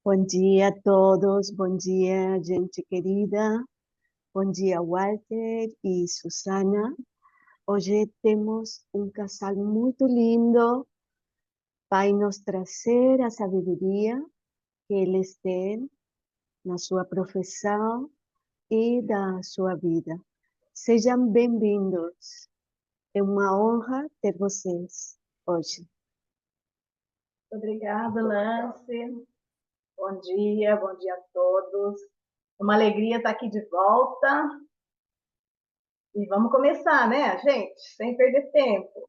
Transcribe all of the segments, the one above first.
Bom dia a todos, bom dia, gente querida. Bom dia, Walter e Susana. Hoje temos um casal muito lindo. Vai nos trazer a sabedoria que eles têm na sua profissão e da sua vida. Sejam bem-vindos. É uma honra ter vocês hoje. Obrigada, Nancy. Bom dia a todos. Uma alegria estar aqui de volta. E vamos começar, né, gente? Sem perder tempo.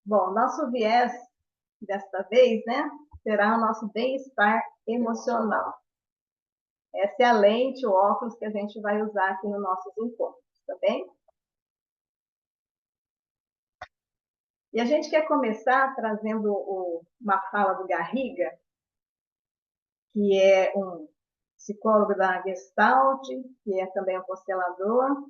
Bom, nosso viés desta vez, né, será o nosso bem-estar emocional. Essa é a lente, o óculos que a gente vai usar aqui nos nossos encontros, tá bem? E a gente quer começar trazendo uma fala do Garriga, que é um psicólogo da Gestalt, que é também um constelador.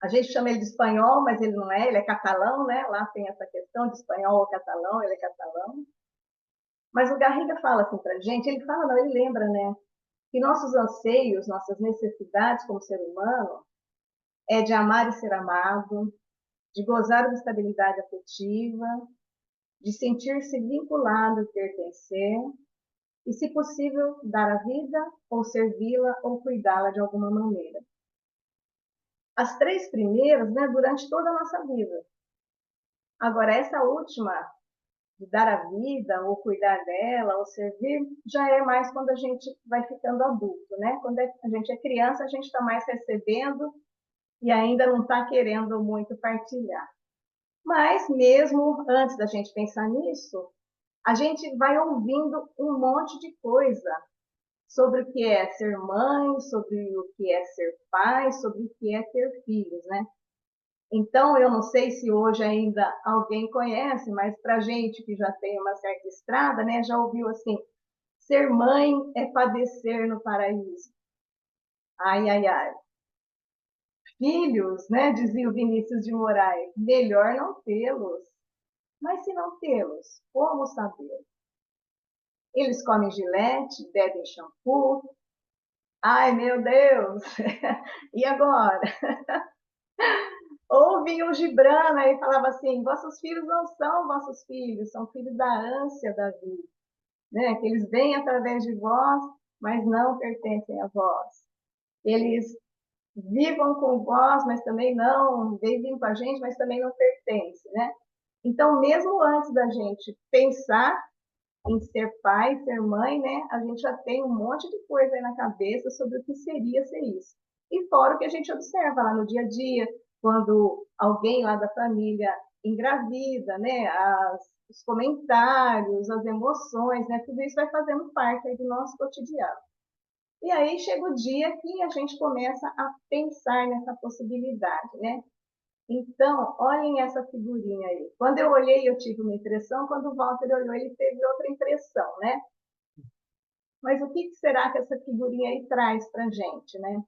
A gente chama ele de espanhol, mas ele é catalão, né? Lá tem essa questão de espanhol ou catalão, ele é catalão. Mas o Garriga fala assim para a gente, ele fala, não, ele lembra, né? Que nossos anseios, nossas necessidades como ser humano é de amar e ser amado, de gozar de estabilidade afetiva, de sentir-se vinculado e pertencer, e, se possível, dar a vida ou servi-la ou cuidá-la de alguma maneira. As três primeiras, né, durante toda a nossa vida. Agora, essa última, de dar a vida, ou cuidar dela, ou servir, já é mais quando a gente vai ficando adulto, né? Quando a gente é criança, a gente está mais recebendo e ainda não está querendo muito partilhar. Mas, mesmo antes da gente pensar nisso, a gente vai ouvindo um monte de coisa sobre o que é ser mãe, sobre o que é ser pai, sobre o que é ter filhos, né? Então, eu não sei se hoje ainda alguém conhece, mas para gente que já tem uma certa estrada, né, já ouviu assim: ser mãe é padecer no paraíso. Ai, ai, ai. Filhos, né, dizia o Vinícius de Moraes, melhor não tê-los. Mas se não tê-los, como saber? Eles comem gilete, bebem shampoo. Ai, meu Deus! E agora? Ou vinha o Gibran e falava assim: vossos filhos não são vossos filhos, são filhos da ânsia da vida, né? Que eles vêm através de vós, mas não pertencem a vós. Eles vivam com vós, mas também não, vivem com a gente, mas também não pertencem, né? Então, mesmo antes da gente pensar em ser pai, ser mãe, né? A gente já tem um monte de coisa aí na cabeça sobre o que seria ser isso. E fora o que a gente observa lá no dia a dia, quando alguém lá da família engravida, né? Os comentários, as emoções, né? Tudo isso vai fazendo parte aí do nosso cotidiano. E aí chega o dia que a gente começa a pensar nessa possibilidade, né? Então, olhem essa figurinha aí. Quando eu olhei, eu tive uma impressão, quando o Walter olhou, ele teve outra impressão, né? Mas o que será que essa figurinha aí traz para a gente, né?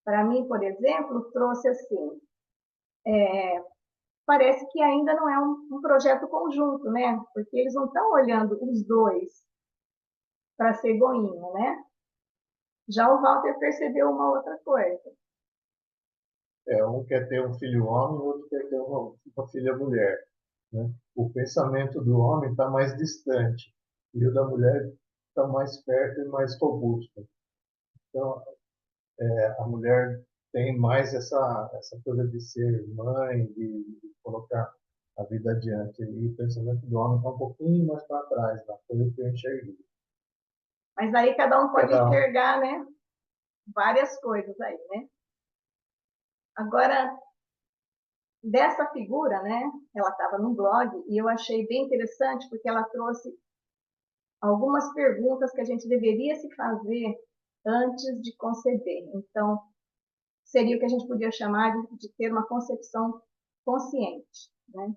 Para mim, por exemplo, trouxe assim, parece que ainda não é um projeto conjunto, né? Porque eles não estão olhando os dois para ser goinha, né? Já o Walter percebeu uma outra coisa. Um quer ter um filho homem, o outro quer ter uma filha mulher, né? O pensamento do homem está mais distante e o da mulher está mais perto e mais robusto. Então, a mulher tem mais essa coisa de ser mãe, de colocar a vida adiante. E o pensamento do homem está um pouquinho mais para trás, da coisa que eu enxerguei. Mas aí cada um pode Cada um. enxergar, né? Várias coisas aí, né? Agora, dessa figura, né? Ela estava num blog e eu achei bem interessante porque ela trouxe algumas perguntas que a gente deveria se fazer antes de conceber. Então, seria o que a gente podia chamar de ter uma concepção consciente, né?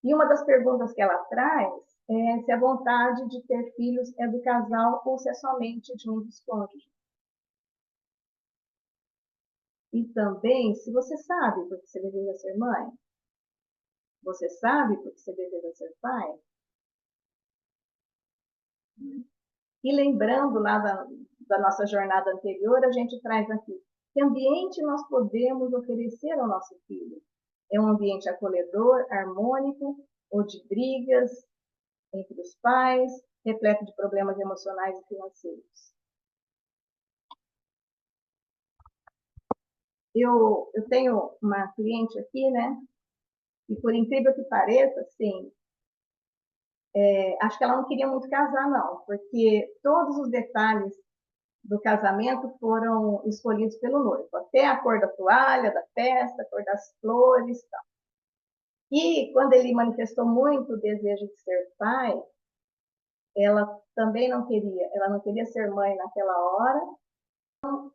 E uma das perguntas que ela traz é se a vontade de ter filhos é do casal ou se é somente de um dos cônjuges. E também, se você sabe porque você deseja ser mãe, você sabe porque você deseja ser pai. E lembrando lá da nossa jornada anterior, a gente traz aqui, que ambiente nós podemos oferecer ao nosso filho? É um ambiente acolhedor, harmônico, ou de brigas entre os pais, repleto de problemas emocionais e financeiros? Eu tenho uma cliente aqui, né? E por incrível que pareça, assim, acho que ela não queria muito casar, não, porque todos os detalhes do casamento foram escolhidos pelo noivo, até a cor da toalha, da festa, a cor das flores, tal. E quando ele manifestou muito o desejo de ser pai, ela também não queria, ela não queria ser mãe naquela hora,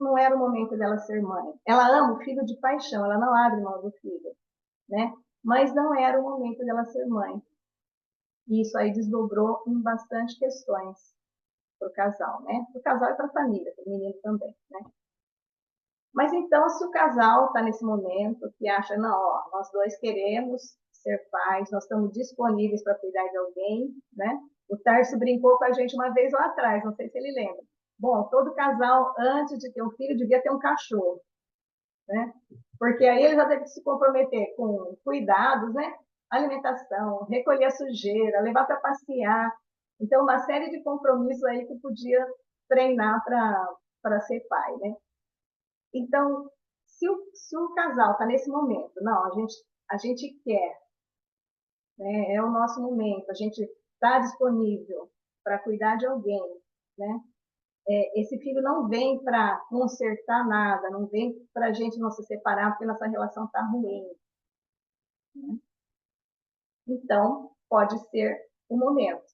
não era o momento dela ser mãe. Ela ama o filho de paixão, ela não abre mão do filho, né? Mas não era o momento dela ser mãe. E isso aí desdobrou em bastante questões para o casal, né? Para o casal e para a família, para o menino também, né? Mas então, se o casal está nesse momento que acha, não, ó, nós dois queremos ser pais, nós estamos disponíveis para cuidar de alguém, né? O Tarso brincou com a gente uma vez lá atrás, não sei se ele lembra. Bom, todo casal, antes de ter um filho, devia ter um cachorro, né? Porque aí ele já deve se comprometer com cuidados, né? Alimentação, recolher a sujeira, levar para passear. Então, uma série de compromissos aí que podia treinar para ser pai, né? Então, se o casal está nesse momento, não, a gente quer, né, é o nosso momento, a gente está disponível para cuidar de alguém, né? Esse filho não vem para consertar nada, não vem para a gente não se separar porque nossa relação está ruim, né? Então, pode ser o momento.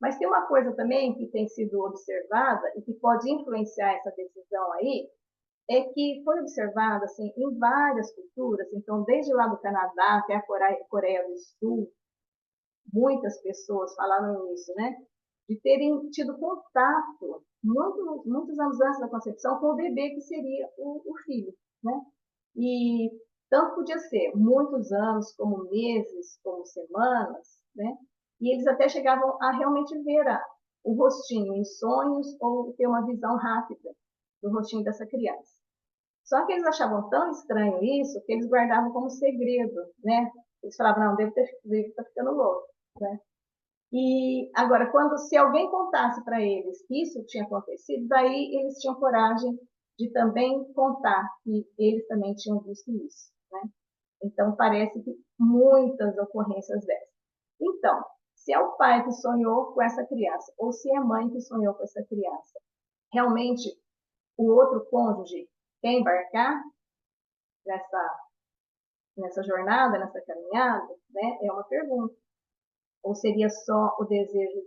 Mas tem uma coisa também que tem sido observada e que pode influenciar essa decisão aí, é que foi observado assim, em várias culturas, então, desde lá do Canadá até a Coreia do Sul, muitas pessoas falaram isso, né? De terem tido contato, muitos anos antes da concepção, com o bebê que seria o filho, né? E tanto podia ser muitos anos, como meses, como semanas, né? E eles até chegavam a realmente ver o rostinho em sonhos ou ter uma visão rápida do rostinho dessa criança. Só que eles achavam tão estranho isso que eles guardavam como segredo, né? Eles falavam, não, deve estar ficando louco, né? E agora, se alguém contasse para eles que isso tinha acontecido, daí eles tinham coragem de também contar que eles também tinham visto isso, né? Então, parece que muitas ocorrências dessas. Então, se é o pai que sonhou com essa criança, ou se é a mãe que sonhou com essa criança, realmente o outro cônjuge quer embarcar nessa jornada, nessa caminhada, né? É uma pergunta. Ou seria só o desejo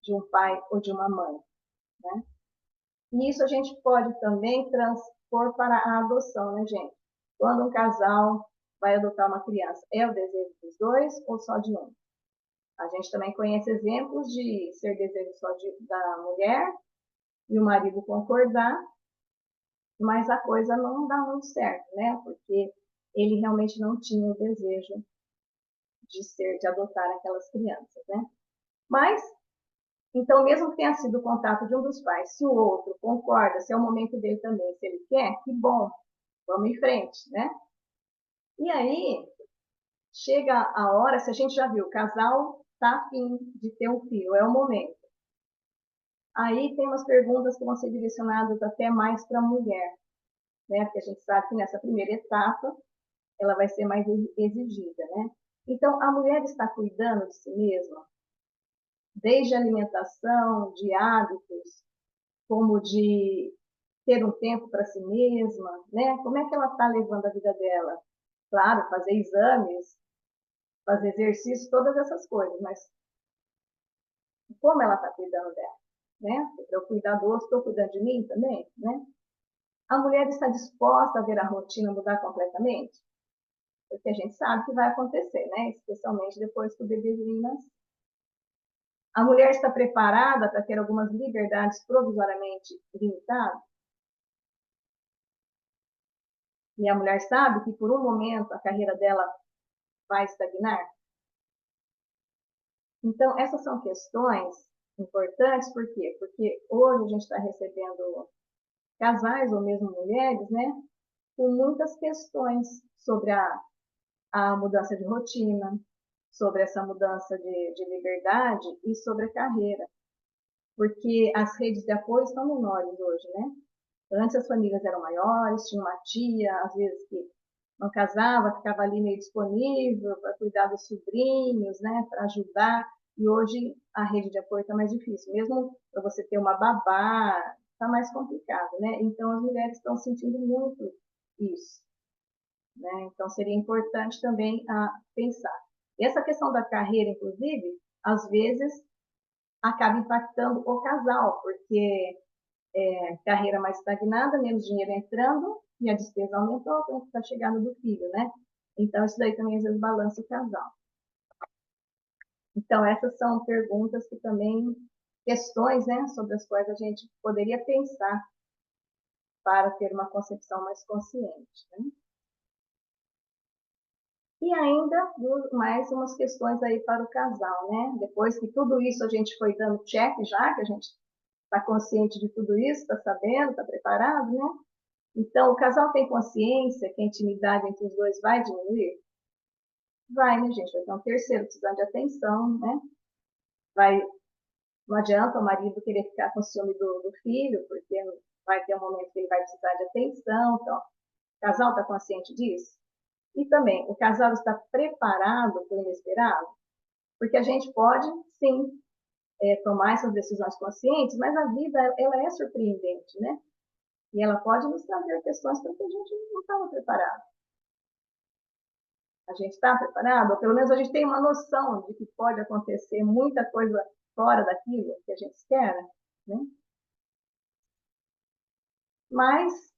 de um pai ou de uma mãe, né? E isso a gente pode também transpor para a adoção, né, gente? Quando um casal vai adotar uma criança, é o desejo dos dois ou só de um? A gente também conhece exemplos de ser desejo só da mulher e o marido concordar, mas a coisa não dá muito certo, né? Porque ele realmente não tinha o desejo de adotar aquelas crianças, né? Mas, então, mesmo que tenha sido o contato de um dos pais, se o outro concorda, se é o momento dele também, se ele quer, que bom, vamos em frente, né? E aí, chega a hora, se a gente já viu, o casal está afim de ter um filho, é o momento. Aí tem umas perguntas que vão ser direcionadas até mais para a mulher, né? Porque a gente sabe que nessa primeira etapa ela vai ser mais exigida, né? Então, a mulher está cuidando de si mesma, desde a alimentação, de hábitos, como de ter um tempo para si mesma, né? Como é que ela está levando a vida dela? Claro, fazer exames, fazer exercício, todas essas coisas, mas como ela está cuidando dela, né? Eu cuidar do outro, estou cuidando de mim também, né? A mulher está disposta a ver a rotina mudar completamente? porque a gente sabe que vai acontecer, né? Especialmente depois que o bebezinho nasce. A mulher está preparada para ter algumas liberdades provisoriamente limitadas? E a mulher sabe que por um momento a carreira dela vai estagnar? Então, essas são questões importantes, por quê? Porque hoje a gente está recebendo casais ou mesmo mulheres, né, com muitas questões sobre a mudança de rotina, sobre essa mudança de liberdade e sobre a carreira. Porque as redes de apoio estão menores hoje, né? Antes as famílias eram maiores, tinha uma tia, às vezes que não casava, ficava ali meio disponível para cuidar dos sobrinhos, né, para ajudar. E hoje a rede de apoio está mais difícil. Mesmo para você ter uma babá, está mais complicado, né? Então as mulheres estão sentindo muito isso, né? Então seria importante também pensar. E essa questão da carreira, inclusive, às vezes acaba impactando o casal, porque carreira mais estagnada, menos dinheiro entrando e a despesa aumentou com a chegada do filho, né? Então, isso daí também às vezes balança o casal. Então, essas são perguntas que também, questões, né, sobre as quais a gente poderia pensar para ter uma concepção mais consciente, né? E ainda mais umas questões aí para o casal, né? Depois que tudo isso a gente foi dando check já, que a gente está consciente de tudo isso, está sabendo, está preparado, né? Então, o casal tem consciência que a intimidade entre os dois vai diminuir? Vai, né, gente? Vai ter um terceiro precisando de atenção, né? Não adianta o marido querer ficar com o ciúme do filho, porque vai ter um momento que ele vai precisar de atenção. Então, o casal está consciente disso? E também, o casal está preparado para o inesperado? Porque a gente pode, sim, tomar essas decisões conscientes, mas a vida, ela é surpreendente, né? E ela pode nos trazer questões para que a gente não estava preparado. A gente está preparado? Ou pelo menos a gente tem uma noção de que pode acontecer muita coisa fora daquilo que a gente espera, né? Mas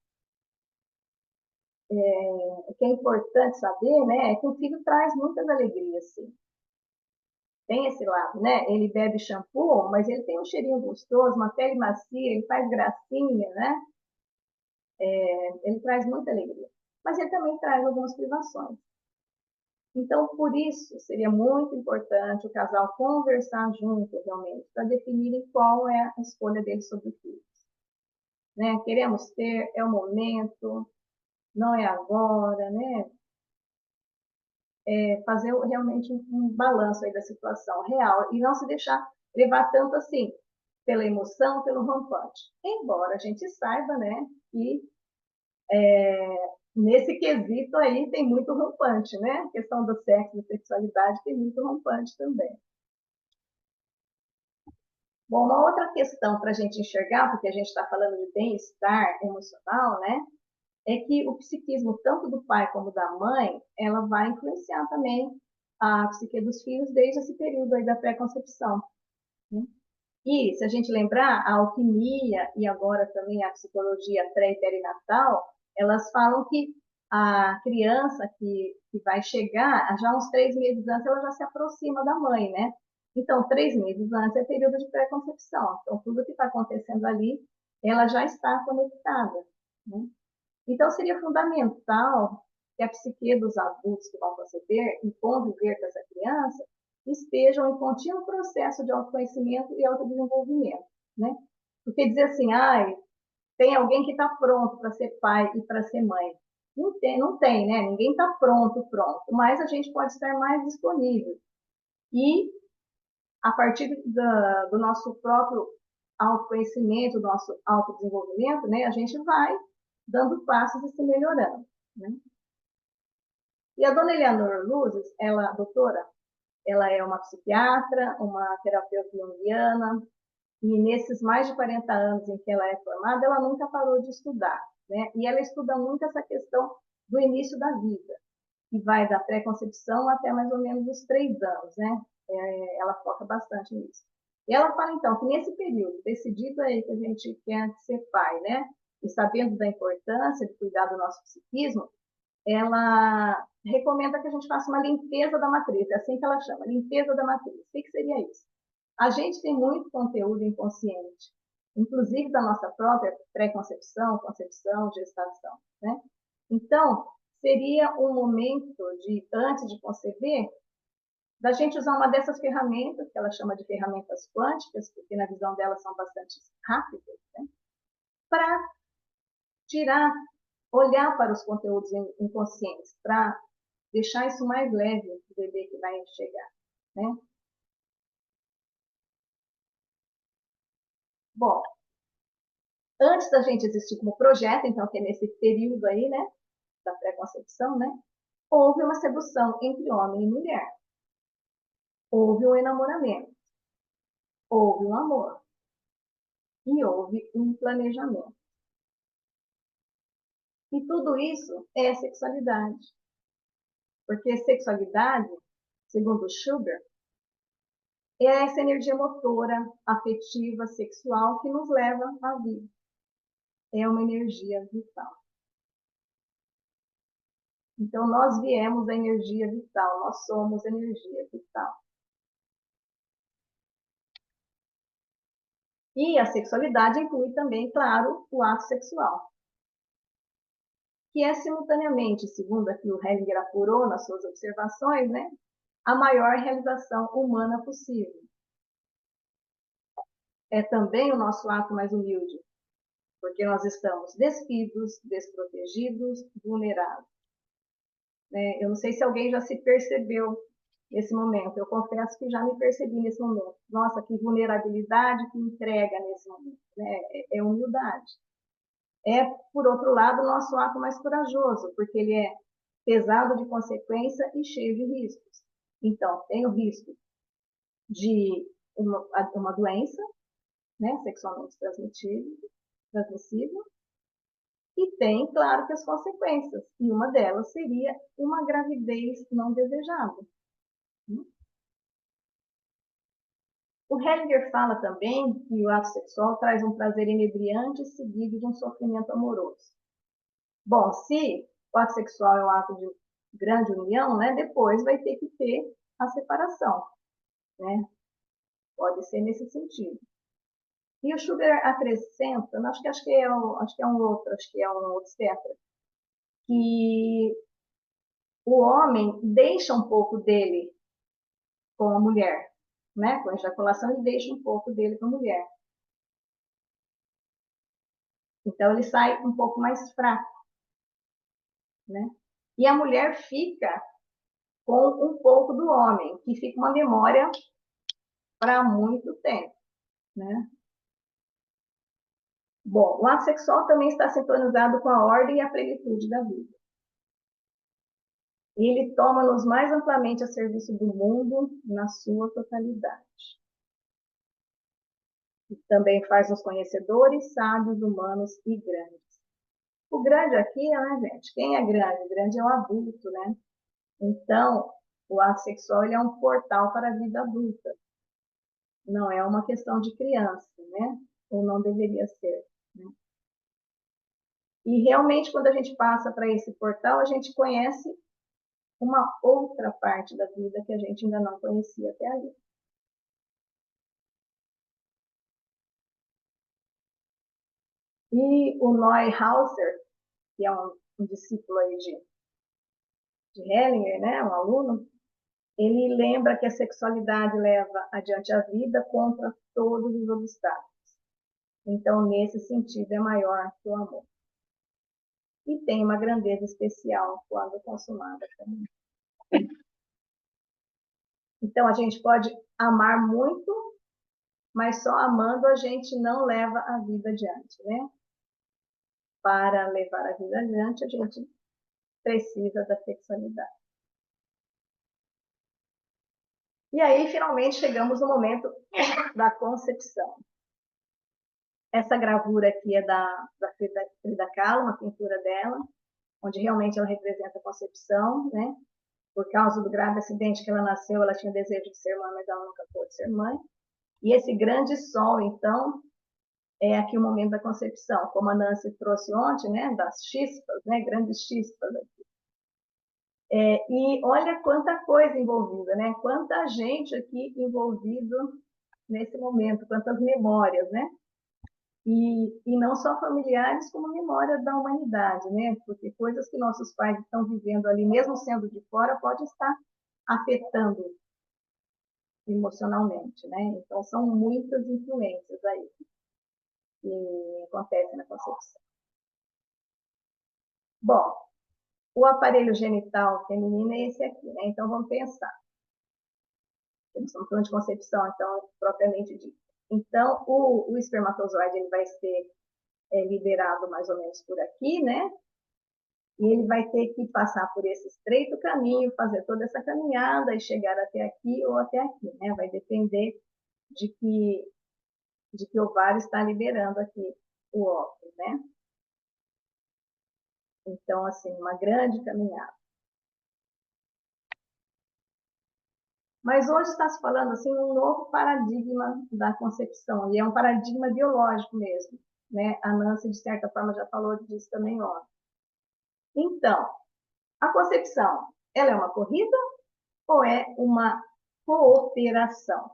o que é importante saber, né, é que o filho traz muitas alegrias, sim. Tem esse lado, né? Ele bebe shampoo, mas ele tem um cheirinho gostoso, uma pele macia, ele faz gracinha, né? Ele traz muita alegria. Mas ele também traz algumas privações. Então, por isso, seria muito importante o casal conversar junto, realmente, para definirem qual é a escolha deles sobre o filho. Né? Queremos ter, é o momento, não é agora, né? Fazer realmente um balanço aí da situação real e não se deixar levar tanto assim pela emoção, pelo rompante. Embora a gente saiba, né, que nesse quesito aí tem muito rompante, né? A questão do sexo, da sexualidade tem muito rompante também. Bom, uma outra questão para a gente enxergar, porque a gente está falando de bem-estar emocional, né? É que o psiquismo, tanto do pai como da mãe, ela vai influenciar também a psique dos filhos desde esse período aí da pré-concepção, né? E, se a gente lembrar, a alquimia e agora também a psicologia pré e perinatal, elas falam que a criança que vai chegar, já uns 3 meses antes, ela já se aproxima da mãe, né? Então, 3 meses antes é período de pré-concepção. Então, tudo que está acontecendo ali, ela já está conectada, né? Então, seria fundamental que a psique dos adultos que vão conceber e conviver com essa criança estejam em contínuo processo de autoconhecimento e autodesenvolvimento, né? Porque dizer assim, tem alguém que está pronto para ser pai e para ser mãe. Não tem, né? Ninguém está pronto, mas a gente pode estar mais disponível. E, a partir do nosso próprio autoconhecimento, do nosso autodesenvolvimento, né, a gente vai dando passos e se melhorando, né? E a dona Eleanor Luzes, ela, doutora, ela é uma psiquiatra, uma terapeuta junguiana, e nesses mais de 40 anos em que ela é formada, ela nunca parou de estudar, né? E ela estuda muito essa questão do início da vida, que vai da pré-concepção até mais ou menos os 3 anos, né? Ela foca bastante nisso. E ela fala, então, que nesse período, decidido aí que a gente quer ser pai, né? E sabendo da importância de cuidar do nosso psiquismo, ela recomenda que a gente faça uma limpeza da matriz, é assim que ela chama, limpeza da matriz. O que seria isso? A gente tem muito conteúdo inconsciente, inclusive da nossa própria pré-concepção, concepção, gestação, né? Então, seria um momento de, antes de conceber, da gente usar uma dessas ferramentas, que ela chama de ferramentas quânticas, porque na visão dela são bastante rápidas, né? Para tirar, olhar para os conteúdos inconscientes, para deixar isso mais leve do bebê que vai chegar, né? Bom, antes da gente existir como projeto, então, que é nesse período aí, né, da pré-concepção, né, houve uma sedução entre homem e mulher. Houve um enamoramento. Houve um amor. E houve um planejamento. E tudo isso é sexualidade. Porque sexualidade, segundo Schubert, é essa energia motora, afetiva, sexual que nos leva à vida. É uma energia vital. Então, nós viemos da energia vital, nós somos energia vital. E a sexualidade inclui também, claro, o ato sexual, que é simultaneamente, segundo aqui o Hellinger apurou nas suas observações, né, a maior realização humana possível. É também o nosso ato mais humilde, porque nós estamos despidos, desprotegidos, vulneráveis. Eu não sei se alguém já se percebeu nesse momento. Eu confesso que já me percebi nesse momento. Nossa, que vulnerabilidade que entrega nesse momento. Né? É humildade. É, por outro lado, o nosso ato mais corajoso, porque ele é pesado de consequência e cheio de riscos. Então, tem o risco de uma doença, né, sexualmente transmissível, e tem, claro, que as consequências. E uma delas seria uma gravidez não desejada. O Hellinger fala também que o ato sexual traz um prazer inebriante seguido de um sofrimento amoroso. Bom, se o ato sexual é um ato de grande união, né, depois vai ter que ter a separação. Né? Pode ser nesse sentido. E o Schubert acrescenta, acho que é um obstetra, que o homem deixa um pouco dele com a mulher, né? Com a ejaculação, ele deixa um pouco dele com a mulher. Então, ele sai um pouco mais fraco, né? E a mulher fica com um pouco do homem, que fica uma memória para muito tempo, né? Bom, o ato sexual também está sintonizado com a ordem e a plenitude da vida. E ele toma-nos mais amplamente a serviço do mundo na sua totalidade. E também faz-nos conhecedores, sábios, humanos e grandes. O grande aqui, né, gente? Quem é grande? O grande é o adulto, né? Então, o ato sexual ele é um portal para a vida adulta. Não é uma questão de criança, né? Ou não deveria ser. Né? E realmente, quando a gente passa para esse portal, a gente conhece uma outra parte da vida que a gente ainda não conhecia até ali. E o Neuhauser, que é um discípulo aí de Hellinger, né, um aluno, ele lembra que a sexualidade leva adiante a vida contra todos os obstáculos. Então, nesse sentido, é maior que o amor. E tem uma grandeza especial quando consumada também. Então, a gente pode amar muito, mas só amando a gente não leva a vida adiante, né? Para levar a vida adiante, a gente precisa da sexualidade. E aí, finalmente, chegamos no momento da concepção. Essa gravura aqui é da Frida Kahlo, uma pintura dela, onde realmente ela representa a concepção, né? Por causa do grave acidente que ela nasceu, ela tinha desejo de ser mãe, mas ela nunca pôde ser mãe. E esse grande sol, então, é aqui o momento da concepção, como a Nancy trouxe ontem, né? Das chispas, né? Grandes chispas aqui. E olha quanta coisa envolvida, né? Quanta gente aqui envolvido nesse momento, quantas memórias, né? E não só familiares, como memória da humanidade, né? Porque coisas que nossos pais estão vivendo ali, mesmo sendo de fora, pode estar afetando emocionalmente, né? Então, são muitas influências aí que acontecem na concepção. Bom, o aparelho genital feminino é esse aqui, né? Então, vamos pensar. Estamos falando de concepção, então, propriamente dito. Então, o espermatozoide ele vai ser liberado mais ou menos por aqui, né? E ele vai ter que passar por esse estreito caminho, fazer toda essa caminhada e chegar até aqui ou até aqui, né? Vai depender de que o ovário está liberando aqui o óvulo, né? Então, assim, uma grande caminhada. Mas hoje está se falando assim um novo paradigma da concepção, e é um paradigma biológico mesmo, né? A Nancy, de certa forma, já falou disso também ontem. Então, a concepção, ela é uma corrida ou é uma cooperação?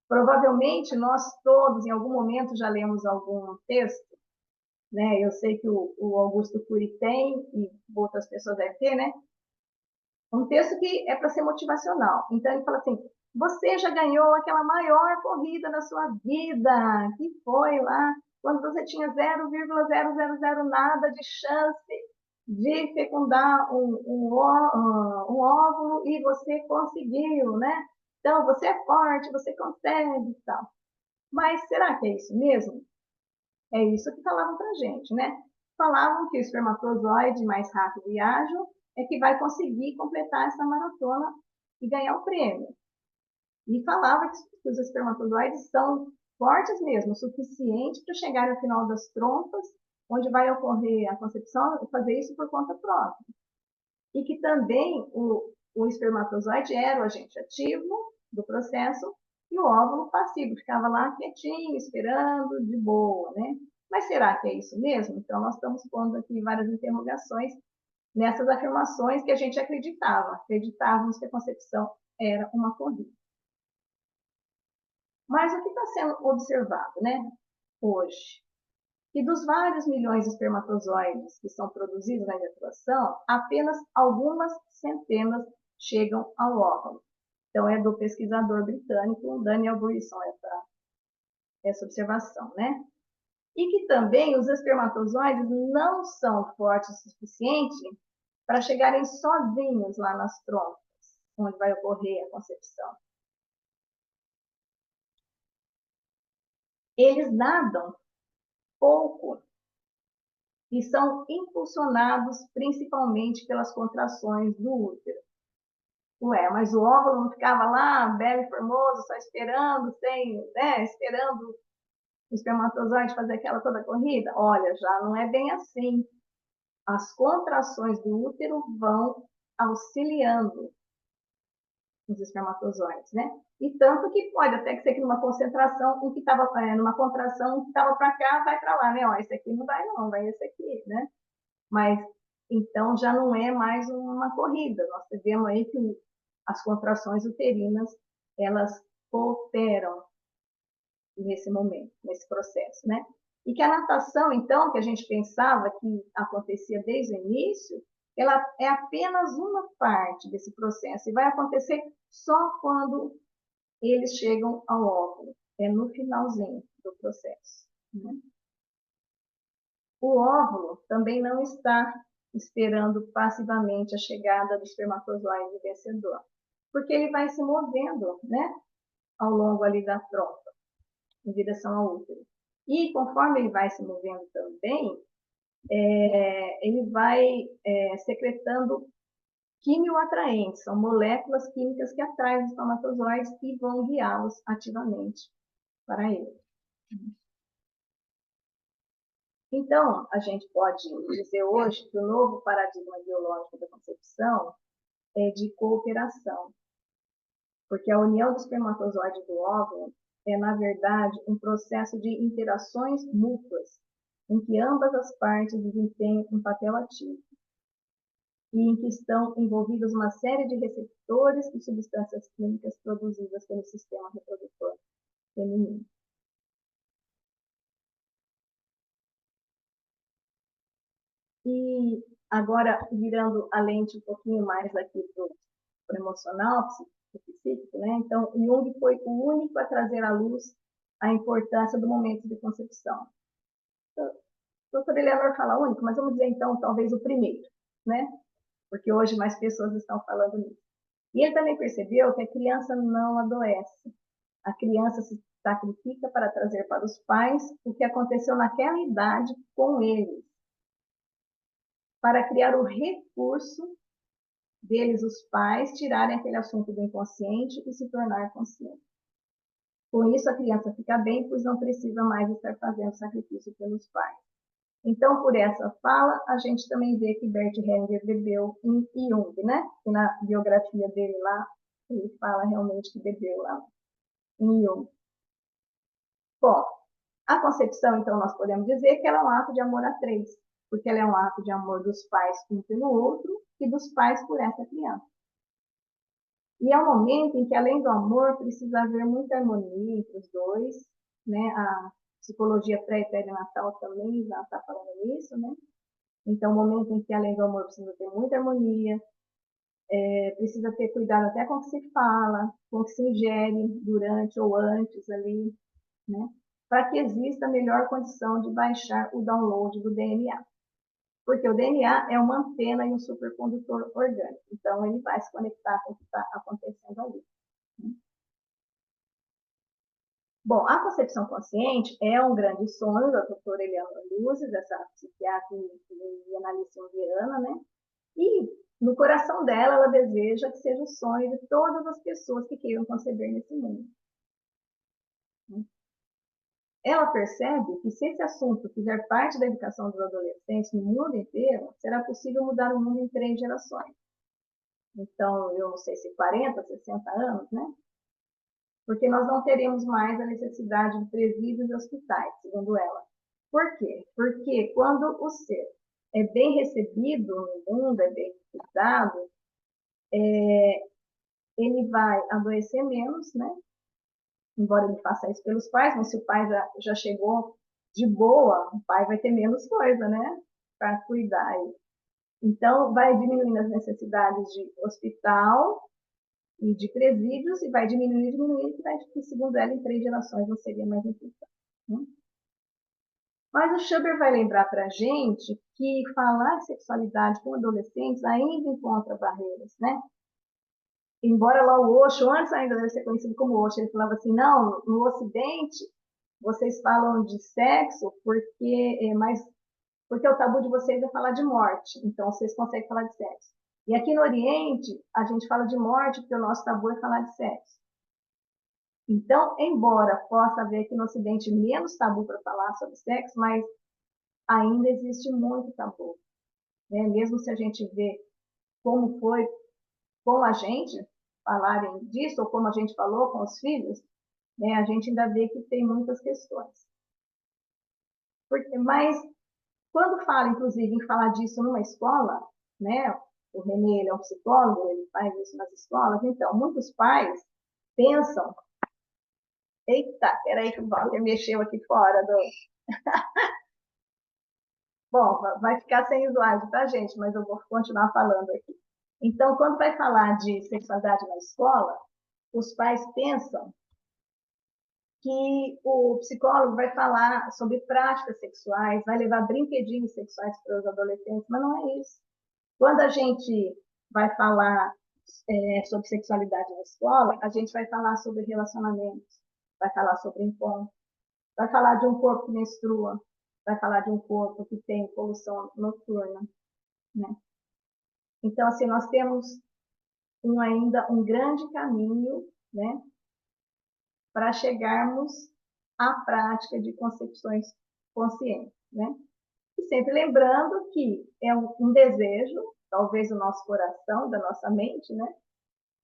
Provavelmente nós todos, em algum momento, já lemos algum texto, né? Eu sei que o Augusto Cury tem, e outras pessoas devem ter, né? Um texto que é para ser motivacional. Então, ele fala assim, você já ganhou aquela maior corrida da sua vida, que foi lá, quando você tinha 0,000 nada de chance de fecundar um óvulo e você conseguiu, né? Então, você é forte, você consegue e tal. Mas será que é isso mesmo? É isso que falavam para gente, né? Falavam que o espermatozoide mais rápido e ágil é que vai conseguir completar essa maratona e ganhar o prêmio. E falava que os espermatozoides são fortes mesmo, o suficiente para chegar ao final das trompas, onde vai ocorrer a concepção, e fazer isso por conta própria. E que também o espermatozoide era o agente ativo do processo e o óvulo passivo, ficava lá quietinho, esperando, de boa, né? Mas será que é isso mesmo? Então, nós estamos pondo aqui várias interrogações nessas afirmações que a gente acreditávamos que a concepção era uma corrida. Mas o que está sendo observado, né, hoje? Que dos vários milhões de espermatozoides que são produzidos na ejaculação, apenas algumas centenas chegam ao óvulo. Então, é do pesquisador britânico Daniel Buisson essa observação, né? E que também os espermatozoides não são fortes o suficiente para chegarem sozinhos lá nas trompas, onde vai ocorrer a concepção. Eles nadam pouco e são impulsionados principalmente pelas contrações do útero. Ué, mas o óvulo não ficava lá, belo e formoso, só esperando, esperando o espermatozoide fazer aquela toda corrida? Olha, já não é bem assim. As contrações do útero vão auxiliando os espermatozoides, né? E tanto que pode até ser que numa concentração, um que estava numa contração, um que estava para cá, vai para lá, né? Ó, esse aqui não vai não, vai esse aqui, né? Mas então já não é mais uma corrida. Nós vemos aí que as contrações uterinas, elas cooperam nesse momento, nesse processo, né? E que a natação, então, que a gente pensava que acontecia desde o início, ela é apenas uma parte desse processo e vai acontecer só quando eles chegam ao óvulo, é no finalzinho do processo, né? O óvulo também não está esperando passivamente a chegada do espermatozoide vencedor, porque ele vai se movendo, né, ao longo ali da trompa, em direção ao útero. E conforme ele vai se movendo também, ele vai secretando quimioatraentes, são moléculas químicas que atraem os espermatozoides e vão guiá-los ativamente para ele. Então, a gente pode dizer hoje que o novo paradigma biológico da concepção é de cooperação, porque a união do espermatozoide e do óvulo é, na verdade, um processo de interações mútuas, em que ambas as partes desempenham um papel ativo. e em que estão envolvidos uma série de receptores de substâncias químicas produzidas pelo sistema reprodutor feminino. E agora, virando a lente um pouquinho mais aqui para o emocional, psíquico, né? Então, Jung foi o único a trazer à luz a importância do momento de concepção. Então, o doutor Eleanor fala único, mas vamos dizer, então, talvez o primeiro, né? Porque hoje mais pessoas estão falando nisso. E ele também percebeu que a criança não adoece. A criança se sacrifica para trazer para os pais o que aconteceu naquela idade com eles, para criar o recurso deles, os pais, tirarem aquele assunto do inconsciente e se tornar consciente. Com isso, a criança fica bem, pois não precisa mais estar fazendo sacrifício pelos pais. Então, por essa fala, a gente também vê que Bert Hellinger bebeu em Jung, né? E na biografia dele lá, ele fala realmente que bebeu lá em Jung. Bom, a concepção, então, nós podemos dizer que ela é um ato de amor a três, porque ela é um ato de amor dos pais um pelo outro e dos pais por essa criança. E é um momento em que, além do amor, precisa haver muita harmonia entre os dois, né? A psicologia pré e perinatal também já está falando nisso, né? Então, um momento em que, além do amor, precisa ter muita harmonia, precisa ter cuidado até com o que se fala, com o que se ingere durante ou antes ali, né? Para que exista a melhor condição de baixar o download do DNA. Porque o DNA é uma antena e um supercondutor orgânico. Então, ele vai se conectar com o que está acontecendo ali. Bom, a concepção consciente é um grande sonho da doutora Eleanor Luzes, essa psiquiatra e analista junguiana, né? E no coração dela, ela deseja que seja o sonho de todas as pessoas que queiram conceber nesse mundo. Ela percebe que se esse assunto fizer parte da educação dos adolescentes no mundo inteiro, será possível mudar o mundo em 3 gerações. Então, eu não sei se 40, 60 anos, né? Porque nós não teremos mais a necessidade de presídios e hospitais, segundo ela. Por quê? Porque quando o ser é bem recebido no mundo, é bem cuidado, ele vai adoecer menos, né? Embora ele faça isso pelos pais, mas se o pai já chegou de boa, o pai vai ter menos coisa, né? Para cuidar. Então, vai diminuindo as necessidades de hospital e de presídios, e vai diminuindo, que segundo ela, em 3 gerações não seria mais importante. Né? Mas o Schuber vai lembrar para a gente que falar de sexualidade com adolescentes ainda encontra barreiras, né? Embora lá o Osho, antes ainda de ser conhecido como Osho, ele falava assim, não, no Ocidente vocês falam de sexo porque o tabu de vocês é falar de morte, então vocês conseguem falar de sexo. E aqui no Oriente, a gente fala de morte porque o nosso tabu é falar de sexo. Então, embora possa haver aqui no Ocidente menos tabu para falar sobre sexo, mas ainda existe muito tabu. Né? Mesmo se a gente vê como foi com a gente falarem disso, ou como a gente falou com os filhos, né? A gente ainda vê que tem muitas questões. Mas, quando fala, inclusive, em falar disso numa escola, né? O René, ele é um psicólogo, ele faz isso nas escolas, então, muitos pais pensam, eita, peraí que o Walter mexeu aqui fora do... Bom, vai ficar sem slide, tá, gente? Mas eu vou continuar falando aqui. Então, quando vai falar de sexualidade na escola, os pais pensam que o psicólogo vai falar sobre práticas sexuais, vai levar brinquedinhos sexuais para os adolescentes, mas não é isso. Quando a gente vai falar sobre sexualidade na escola, a gente vai falar sobre relacionamentos, vai falar sobre encontro, vai falar de um corpo que menstrua, vai falar de um corpo que tem poluição noturna, né? Então, assim, nós temos ainda um grande caminho, né, para chegarmos à prática de concepções conscientes, né? E sempre lembrando que é um desejo, talvez do nosso coração, da nossa mente, né?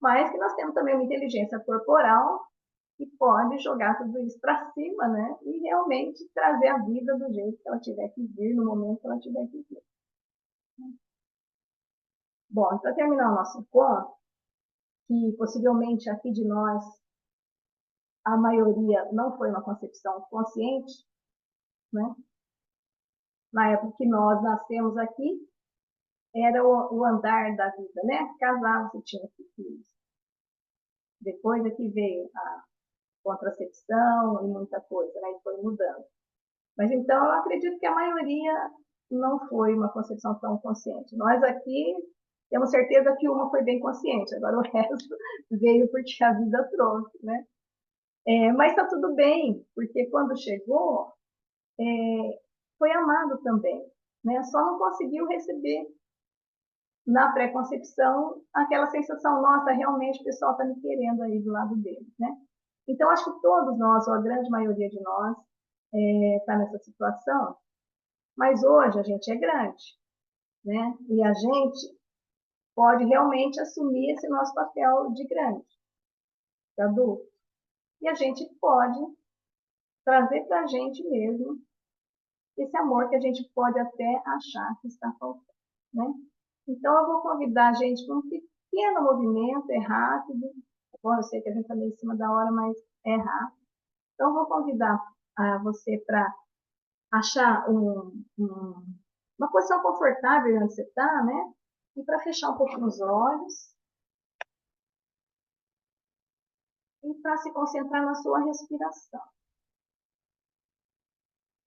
Mas que nós temos também uma inteligência corporal que pode jogar tudo isso para cima, né? E realmente trazer a vida do jeito que ela tiver que vir, no momento que ela tiver que vir. Bom, para terminar o nosso encontro, que possivelmente aqui de nós, a maioria não foi uma concepção consciente, né? Na época que nós nascemos aqui, era o andar da vida, né? Casava-se, tinha filhos. Depois aqui veio a contracepção e muita coisa, né? E foi mudando. Mas então eu acredito que a maioria não foi uma concepção tão consciente. Nós aqui temos certeza que uma foi bem consciente, agora o resto veio porque a vida trouxe, né? Mas está tudo bem, porque quando chegou, foi amado também, né? Só não conseguiu receber na pré-concepção aquela sensação, nossa, realmente o pessoal está me querendo aí do lado dele, né? Então, acho que todos nós, ou a grande maioria de nós, está nessa situação, mas hoje a gente é grande, né? E a gente pode realmente assumir esse nosso papel de grande, de adulto. E a gente pode trazer para a gente mesmo esse amor que a gente pode até achar que está faltando, né? Então, eu vou convidar a gente para um pequeno movimento, é rápido. Bom, eu sei que a gente está meio em cima da hora, mas é rápido. Então, eu vou convidar você para achar uma posição confortável onde você está, né? E para fechar um pouquinho os olhos e para se concentrar na sua respiração.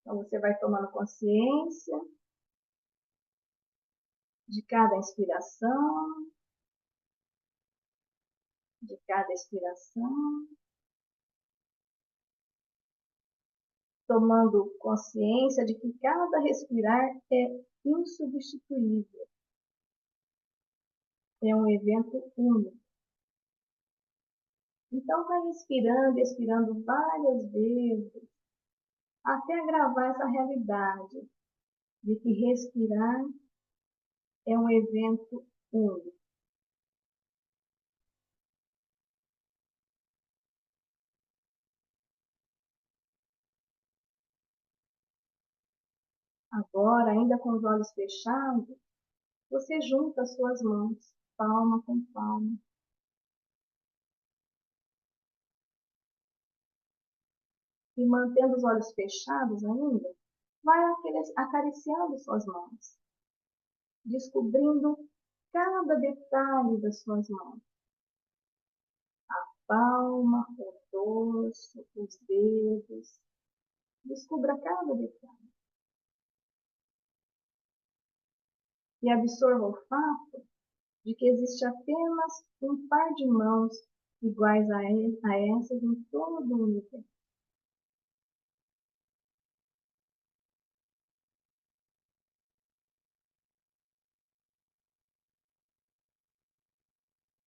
Então, você vai tomando consciência de cada inspiração, de cada expiração, tomando consciência de que cada respirar é insubstituível, é um evento único. Então, vai inspirando e expirando várias vezes, até gravar essa realidade de que respirar é um evento único. Agora, ainda com os olhos fechados, você junta as suas mãos, palma com palma. E mantendo os olhos fechados ainda, vai acariciando suas mãos, descobrindo cada detalhe das suas mãos. A palma, o dorso, os dedos. Descubra cada detalhe. E absorva o fato de que existe apenas um par de mãos iguais a essas em todo o universo.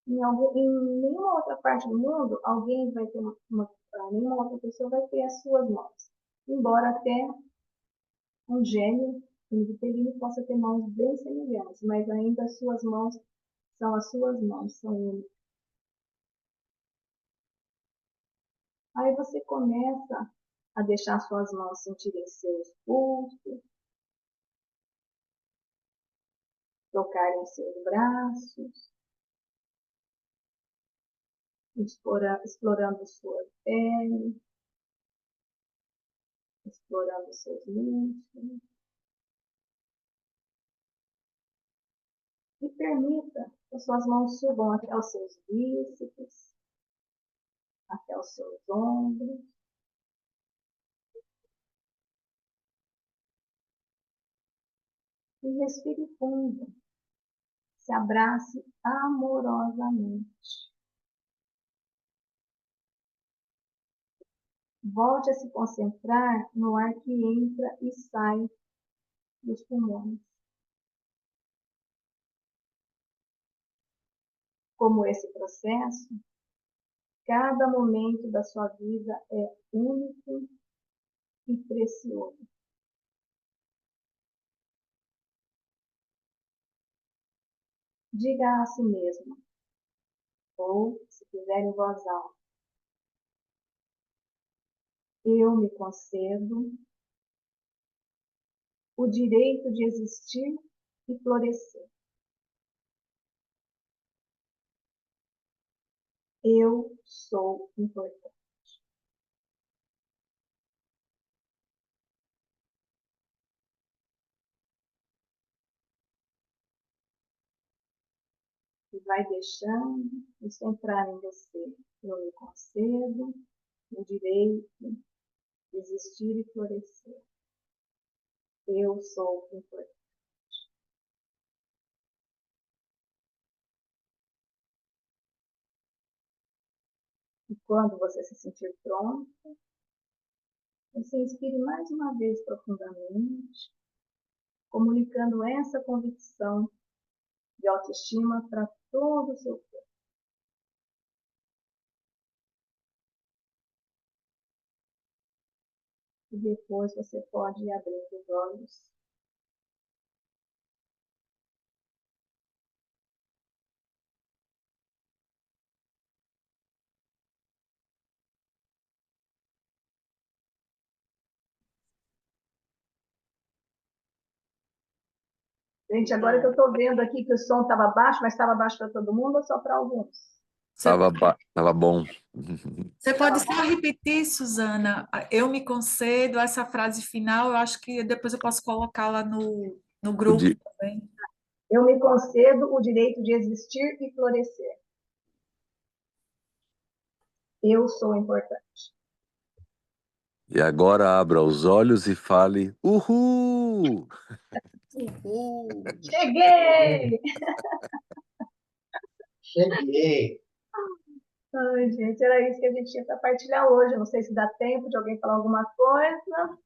Em nenhuma outra parte do mundo, alguém vai ter nenhuma outra pessoa vai ter as suas mãos. Embora até um gênio invisível possa ter mãos bem semelhantes, mas ainda as suas mãos são as suas mãos, são únicas. Aí você começa a deixar suas mãos sentirem seus pulsos, tocarem seus braços, explorando sua pele, explorando seus músculos. E permita que as suas mãos subam até os seus bíceps, até os seus ombros. E respire fundo. Se abrace amorosamente. Volte a se concentrar no ar que entra e sai dos pulmões. Como esse processo, cada momento da sua vida é único e precioso. Diga a si mesmo, ou, se quiser em voz alta, eu me concedo o direito de existir e florescer. Eu sou importante. E vai deixando isso entrar em você. Eu me concedo o direito de existir e florescer. Eu sou importante. E quando você se sentir pronto, você inspire mais uma vez profundamente, comunicando essa convicção de autoestima para todo o seu corpo. E depois você pode ir abrindo os olhos. Gente, agora que eu estou vendo aqui que o som estava baixo, mas estava baixo para todo mundo ou só para alguns? Você, Tava bom. você pode só repetir, Suzana? Eu me concedo essa frase final, eu acho que depois eu posso colocá-la no grupo di- também. Eu me concedo o direito de existir e florescer. Eu sou importante. E agora abra os olhos e fale: Uhul! Uhul. Cheguei! Cheguei! Ai, gente, era isso que a gente tinha para partilhar hoje. Eu não sei se dá tempo de alguém falar alguma coisa.